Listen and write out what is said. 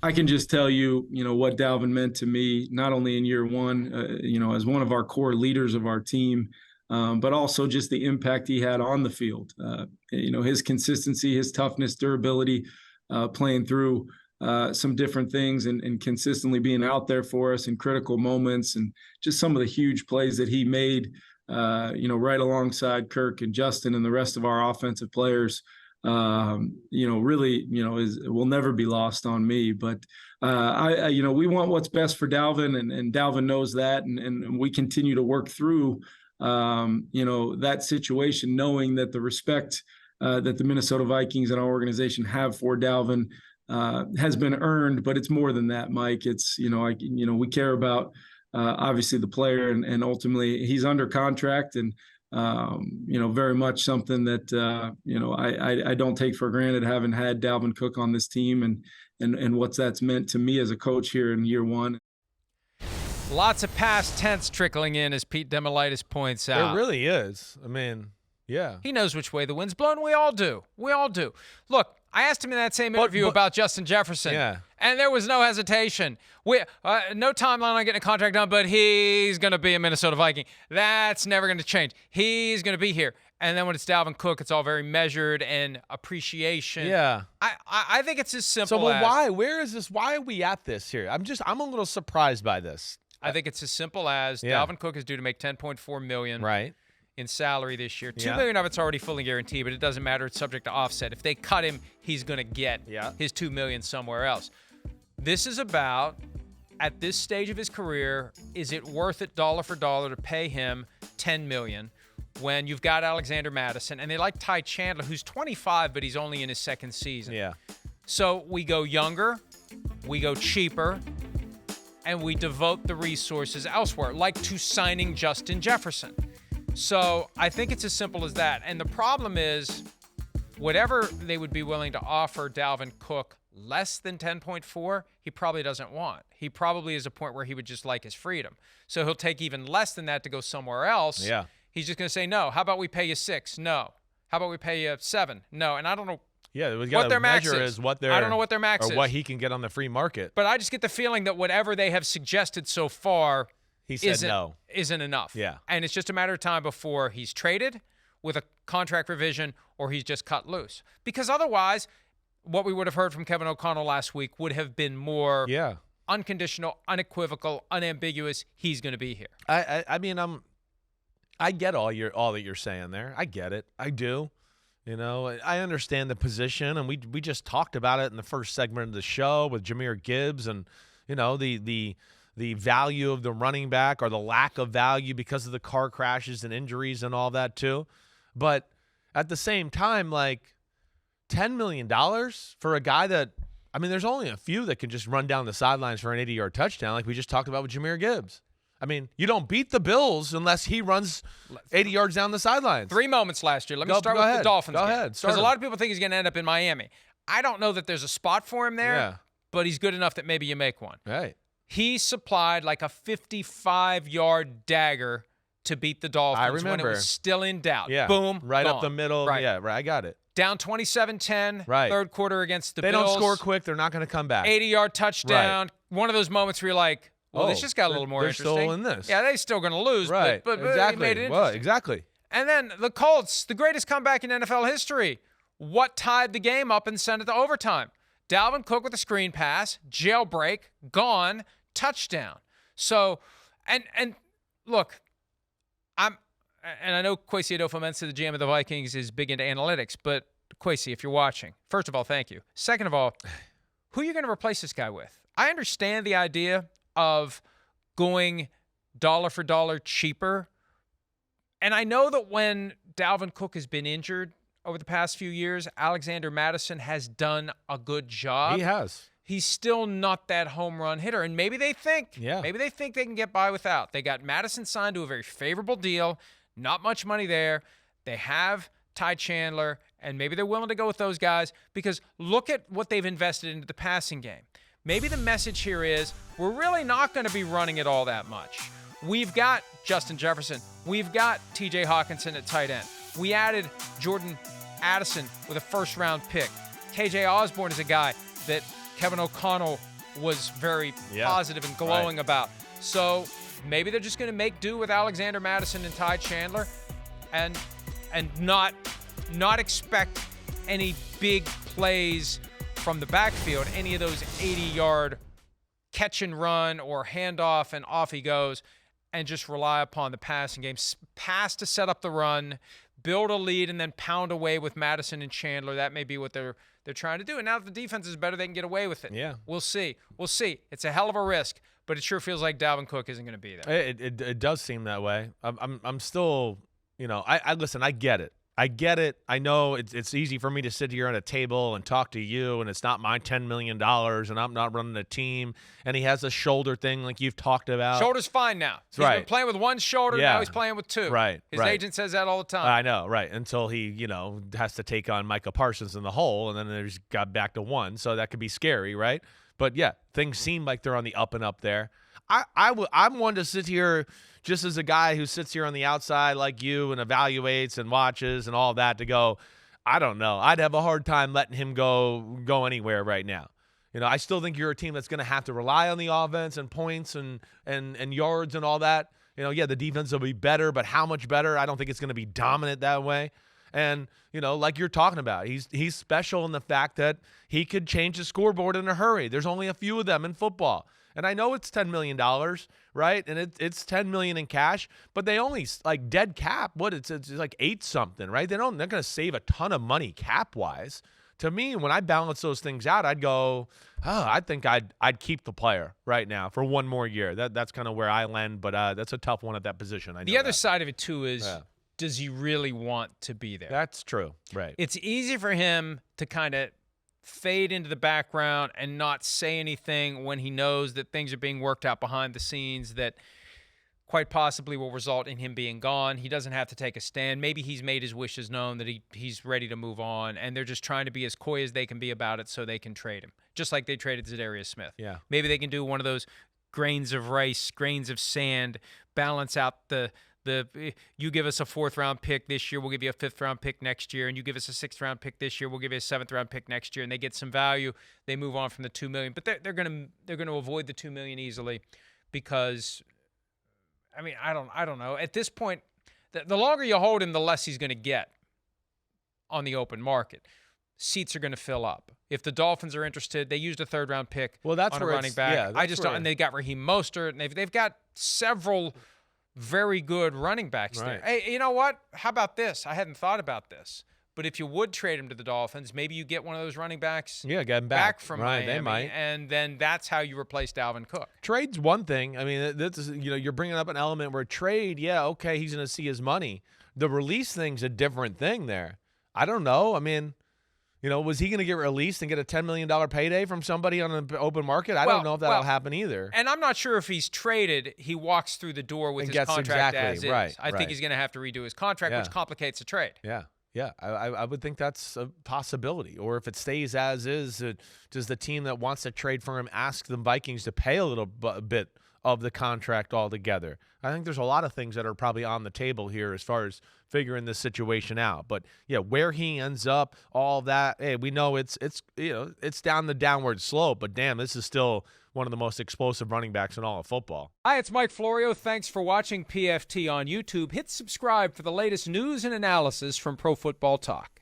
I can just tell you, what Dalvin meant to me, not only in year one, as one of our core leaders of our team, but also just the impact he had on the field. His consistency, his toughness, durability, playing through some different things and consistently being out there for us in critical moments, and just some of the huge plays that he made, right alongside Kirk and Justin and the rest of our offensive players. Really, will never be lost on me. But we want what's best for Dalvin, and Dalvin knows that, and we continue to work through, that situation, knowing that the respect that the Minnesota Vikings and our organization have for Dalvin has been earned. But it's more than that, Mike. It's we care about obviously the player, and ultimately he's under contract, and very much something that, I don't take for granted, having had Dalvin Cook on this team and what that's meant to me as a coach here in year one. Lots of past tense trickling in, as Pete Demolitis points out. It really is. I mean, yeah. He knows which way the wind's blowing. We all do. Look, I asked him in that same interview about Justin Jefferson, and there was no hesitation. No timeline on getting a contract done, but he's going to be a Minnesota Viking. That's never going to change. He's going to be here. And then when it's Dalvin Cook, it's all very measured and appreciation. Yeah. I think it's as simple as... So why? Where is this? Why are we at this here? I'm a little surprised by this. I think it's as simple as Dalvin Cook is due to make $10.4 million in salary this year. $2 million of it's already fully guaranteed, but it doesn't matter. It's subject to offset. If they cut him, he's going to get his $2 million somewhere else. This is about, at this stage of his career, is it worth it dollar for dollar to pay him $10 million when you've got Alexander Mattison, and they like Ty Chandler, who's 25, but he's only in his second season. Yeah. So we go younger, we go cheaper, and we devote the resources elsewhere, like to signing Justin Jefferson. So I think it's as simple as that. And the problem is, whatever they would be willing to offer Dalvin Cook less than 10.4, he probably doesn't want. He probably is a point where he would just like his freedom. So he'll take even less than that to go somewhere else. Yeah. He's just going to say, no. How about we pay you 6? No. How about we pay you 7? No. And I don't know what their max is. I don't know what their max is. Or what he can get on the free market. But I just get the feeling that whatever they have suggested so far he said no. Isn't enough. Yeah. And it's just a matter of time before he's traded with a contract revision or he's just cut loose. Because otherwise, what we would have heard from Kevin O'Connell last week would have been more unconditional, unequivocal, unambiguous. He's going to be here. I mean, I get all that you're saying there. I get it. I do. I understand the position, and we just talked about it in the first segment of the show with Jahmyr Gibbs, and the value of the running back, or the lack of value because of the car crashes and injuries and all that too. But at the same time, like $10 million for a guy that, I mean, there's only a few that can just run down the sidelines for an 80-yard touchdown, like we just talked about with Jahmyr Gibbs. I mean, you don't beat the Bills unless he runs 80 yards down the sidelines. 3 moments last year. Let me start with the Dolphins. Go ahead. Because a lot of people think he's going to end up in Miami. I don't know that there's a spot for him there, but he's good enough that maybe you make one. Right. He supplied like a 55-yard dagger to beat the Dolphins when it was still in doubt. Yeah. Boom. Right gone. up the middle. Right. Yeah, right. I got it. Down 27-10, third quarter against the Bills. They don't score quick. They're not going to come back. 80-yard touchdown. Right. One of those moments where you're like, well, this just got a little more interesting. They're still in this. Yeah, they're still going to lose. Right. But exactly. Made it well, exactly. And then the Colts, the greatest comeback in NFL history. What tied the game up and sent it to overtime? Dalvin Cook with a screen pass, jailbreak, gone, touchdown. So, and look, I know Kwesi Adofo-Mensah, the GM of the Vikings, is big into analytics, but Kwesi, if you're watching, first of all, thank you. Second of all, who are you going to replace this guy with? I understand the idea of going dollar for dollar cheaper. And I know that when Dalvin Cook has been injured over the past few years, Alexander Mattison has done a good job. He has. He's still not that home run hitter. And maybe they think they can get by without. They got Mattison signed to a very favorable deal, not much money there. They have Ty Chandler, and maybe they're willing to go with those guys because look at what they've invested into the passing game. Maybe the message here is we're really not going to be running it all that much. We've got Justin Jefferson. We've got TJ Hawkinson at tight end. We added Jordan Addison with a first-round pick. KJ Osborne is a guy that Kevin O'Connell was very positive and glowing about. So maybe they're just going to make do with Alexander Mattison and Ty Chandler and not expect any big plays from the backfield, any of those 80-yard catch and run or handoff and off he goes, and just rely upon the passing game. Pass to set up the run, build a lead, and then pound away with Mattison and Chandler. That may be what they're trying to do. And now that the defense is better, they can get away with it. Yeah. We'll see. It's a hell of a risk, but it sure feels like Dalvin Cook isn't going to be there. It does seem that way. I'm still, I listen, I get it. I know it's easy for me to sit here at a table and talk to you, and it's not my $10 million, and I'm not running a team. And he has a shoulder thing like you've talked about. Shoulder's fine now. He's been playing with one shoulder. Now he's playing with two. His agent says that all the time. I know, right. Until he, has to take on Micah Parsons in the hole, and then there's got back to one. So that could be scary, right? But, yeah, things seem like they're on the up and up there. I'm one to sit here just as a guy who sits here on the outside like you and evaluates and watches and all that to go, I don't know. I'd have a hard time letting him go anywhere right now. I still think you're a team that's going to have to rely on the offense and points and yards and all that. The defense will be better, but how much better? I don't think it's going to be dominant that way. And, like you're talking about, he's special in the fact that he could change the scoreboard in a hurry. There's only a few of them in football. And I know it's $10 million, right? And it's $10 million in cash, but they only like dead cap. It's like 8 something, right? They're going to save a ton of money cap wise. To me, when I balance those things out, I'd go, I think I'd keep the player right now for one more year. That's kind of where I land, but that's a tough one at that position. I know the other side of it too is, does he really want to be there? That's true, right? It's easy for him to kind of fade into the background and not say anything when he knows that things are being worked out behind the scenes that quite possibly will result in him being gone. He doesn't have to take a stand. Maybe he's made his wishes known that he's ready to move on, and they're just trying to be as coy as they can be about it so they can trade him, just like they traded Zadarius Smith. Yeah. Maybe they can do one of those grains of rice, grains of sand, balance out the you give us a 4th-round pick this year, we'll give you a 5th-round pick next year, and you give us a 6th-round pick this year, we'll give you a 7th-round pick next year, and they get some value. They move on from the $2 million, but they're going to avoid the $2 million easily because, I don't know. At this point, the longer you hold him, the less he's going to get on the open market. Seats are going to fill up. If the Dolphins are interested, they used a 3rd-round pick on a running back. And they got Raheem Mostert, and they've got several very good running backs there. Hey, you know what? How about this? I hadn't thought about this. But if you would trade him to the Dolphins, maybe you get one of those running backs get him back from Miami, they might. And then that's how you replace Dalvin Cook. Trade's one thing. That's you're bringing up an element where trade, okay, he's going to see his money. The release thing's a different thing there. I don't know. Was he going to get released and get a $10 million payday from somebody on an open market? I don't know if that'll happen either. And I'm not sure if he's traded, he walks through the door with his contract as is. I think he's going to have to redo his contract, which complicates the trade. Yeah, I would think that's a possibility. Or if it stays as is, does the team that wants to trade for him ask the Vikings to pay a little bit of the contract altogether? I think there's a lot of things that are probably on the table here as far as figuring this situation out. But where he ends up, all that, hey, we know it's down the downward slope, but damn, this is still one of the most explosive running backs in all of football. Hi, it's Mike Florio. Thanks for watching PFT on YouTube. Hit subscribe for the latest news and analysis from Pro Football Talk.